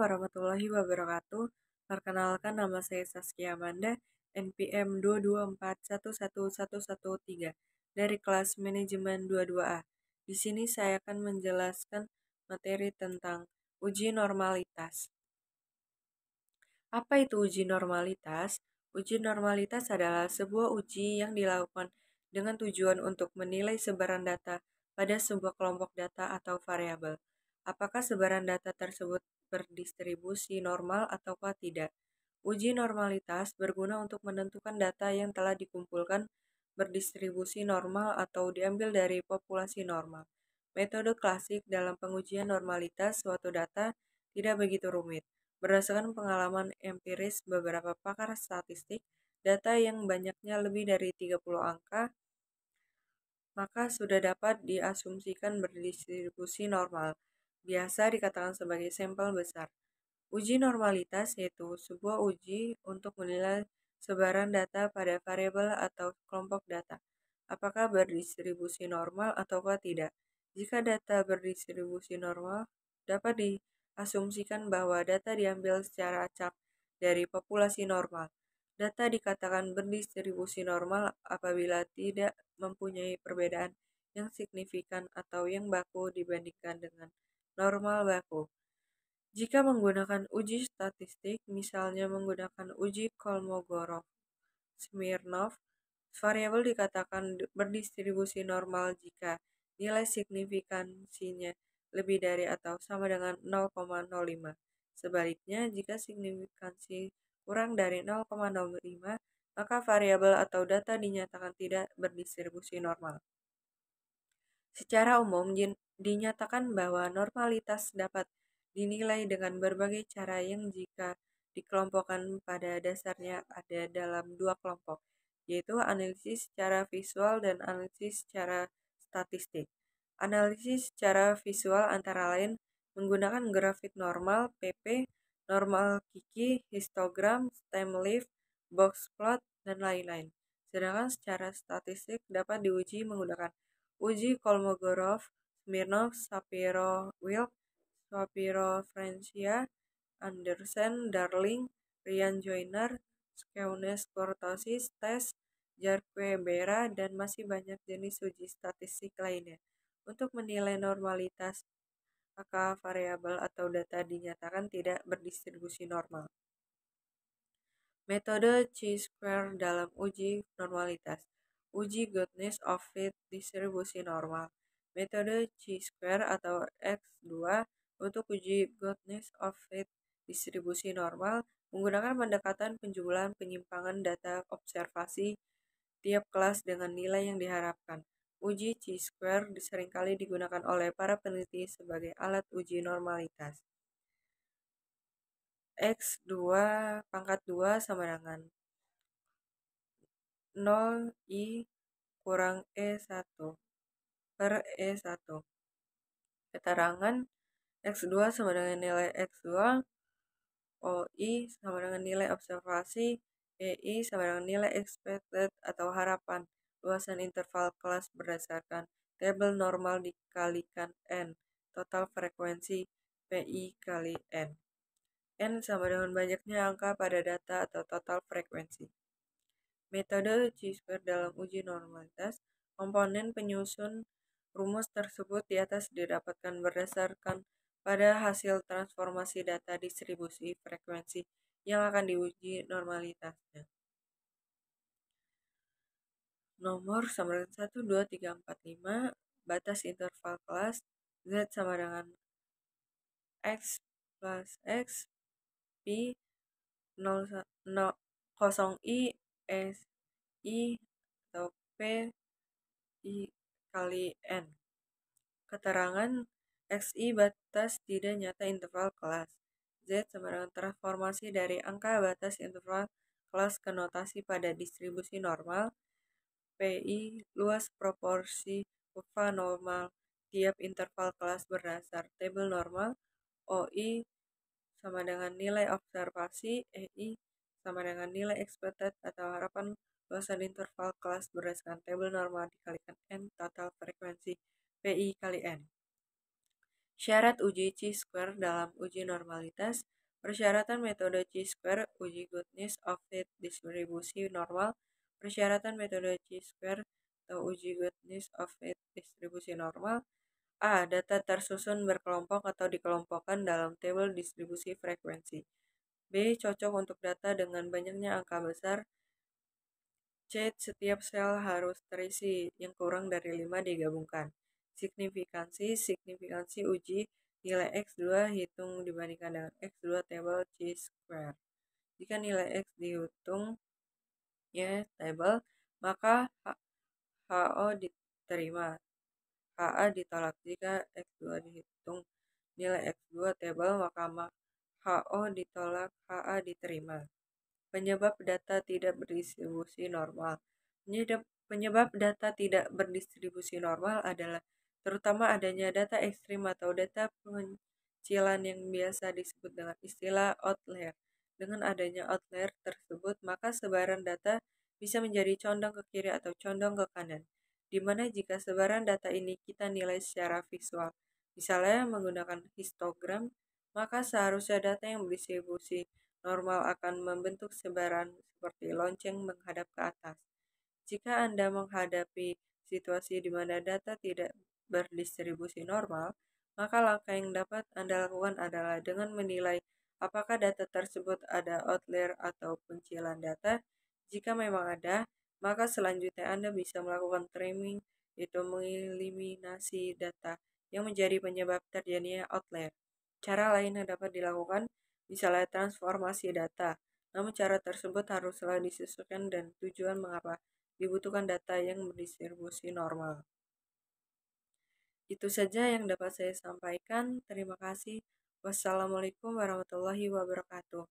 warahmatullahi wabarakatuh. Perkenalkan, nama saya Saskia Amanda, NPM 224111113 dari kelas manajemen 22A. Di sini saya akan menjelaskan materi tentang uji normalitas. Apa itu uji normalitas? Uji normalitas adalah sebuah uji yang dilakukan dengan tujuan untuk menilai sebaran data pada sebuah kelompok data atau variabel. Apakah sebaran data tersebut berdistribusi normal ataukah tidak? Uji normalitas berguna untuk menentukan data yang telah dikumpulkan berdistribusi normal atau diambil dari populasi normal. Metode klasik dalam pengujian normalitas suatu data tidak begitu rumit. Berdasarkan pengalaman empiris beberapa pakar statistik, data yang banyaknya lebih dari 30 angka maka sudah dapat diasumsikan berdistribusi normal, biasa dikatakan sebagai sampel besar. Uji normalitas yaitu sebuah uji untuk menilai sebaran data pada variabel atau kelompok data, apakah berdistribusi normal ataukah tidak. Jika data berdistribusi normal, dapat diasumsikan bahwa data diambil secara acak dari populasi normal. Data dikatakan berdistribusi normal apabila tidak mempunyai perbedaan yang signifikan atau yang baku dibandingkan dengan normal baku. Jika menggunakan uji statistik, misalnya menggunakan uji Kolmogorov-Smirnov, variabel dikatakan berdistribusi normal jika nilai signifikansinya lebih dari atau sama dengan 0,05. Sebaliknya, jika signifikansi kurang dari 0,05, maka variabel atau data dinyatakan tidak berdistribusi normal. Secara umum, dinyatakan bahwa normalitas dapat dinilai dengan berbagai cara yang jika dikelompokkan pada dasarnya ada dalam dua kelompok, yaitu analisis secara visual dan analisis secara statistik. Analisis secara visual antara lain menggunakan grafik normal, PP, normal Kiki, histogram, stem leaf, box plot, dan lain-lain. Sedangkan secara statistik dapat diuji menggunakan uji Kolmogorov, Smirnov, Shapiro-Wilk, Shapiro-Francia, Andersen, Darling, Ryan-Joyner, Skeunes-Kurtosis test, Jarque-Bera, dan masih banyak jenis uji statistik lainnya. Untuk menilai normalitas, maka variabel atau data dinyatakan tidak berdistribusi normal. Metode chi-square dalam uji normalitas. Uji goodness of fit distribusi normal. Metode chi-square atau X2 untuk uji goodness of fit distribusi normal menggunakan pendekatan penjumlahan penyimpangan data observasi tiap kelas dengan nilai yang diharapkan. Uji chi-square seringkali digunakan oleh para peneliti sebagai alat uji normalitas. X2 pangkat 2 sama dengan 0I kurang E1 per E1. Keterangan X2 sama dengan nilai X2, OI sama dengan nilai observasi, EI sama dengan nilai expected atau harapan luasan interval kelas berdasarkan tabel normal dikalikan N, total frekuensi PI kali N. N sama dengan banyaknya angka pada data atau total frekuensi. Metode chi-square dalam uji normalitas, komponen penyusun rumus tersebut di atas didapatkan berdasarkan pada hasil transformasi data distribusi frekuensi yang akan diuji normalitasnya. Nomor sama dengan 1, 2, 3, 4, 5, batas interval kelas, Z sama dengan X plus X, Pi 0, 0I, S, I, atau P, I kali N. Keterangan XI batas tidak nyata interval kelas. Z sama dengan transformasi dari angka batas interval kelas ke notasi pada distribusi normal. PI luas proporsi kurva normal tiap interval kelas berdasar tabel normal. OI sama dengan nilai observasi. EI sama dengan nilai expected atau harapan luasan interval kelas berdasarkan tabel normal dikalikan N, total frekuensi PI kali N. Syarat uji chi-square dalam uji normalitas. Persyaratan metode chi-square, uji goodness of fit distribusi normal. Persyaratan metode chi-square atau uji goodness of fit distribusi normal. A. Data tersusun berkelompok atau dikelompokkan dalam tabel distribusi frekuensi. B. Cocok untuk data dengan banyaknya angka besar. C. Setiap sel harus terisi yang kurang dari 5 digabungkan. Signifikansi uji nilai X2 hitung dibandingkan dengan X2 tabel chi-square. Jika nilai X dihitung tabel, maka HO diterima, HA ditolak. Jika X2 dihitung nilai X2 tabel, maka HO ditolak, HA diterima. Penyebab data tidak berdistribusi normal. Penyebab data tidak berdistribusi normal adalah terutama adanya data ekstrim atau data pengucilan yang biasa disebut dengan istilah outlier. Dengan adanya outlier tersebut, maka sebaran data bisa menjadi condong ke kiri atau condong ke kanan, di mana jika sebaran data ini kita nilai secara visual, misalnya menggunakan histogram, maka seharusnya data yang berdistribusi normal akan membentuk sebaran seperti lonceng menghadap ke atas. Jika Anda menghadapi situasi di mana data tidak berdistribusi normal, maka langkah yang dapat Anda lakukan adalah dengan menilai apakah data tersebut ada outlier atau kuncilan data. Jika memang ada, maka selanjutnya Anda bisa melakukan trimming, yaitu mengeliminasi data yang menjadi penyebab terjadinya outlier. Cara lain yang dapat dilakukan misalnya transformasi data. Namun cara tersebut haruslah disesuaikan dan tujuan mengapa dibutuhkan data yang berdistribusi normal. Itu saja yang dapat saya sampaikan. Terima kasih. Wassalamualaikum warahmatullahi wabarakatuh.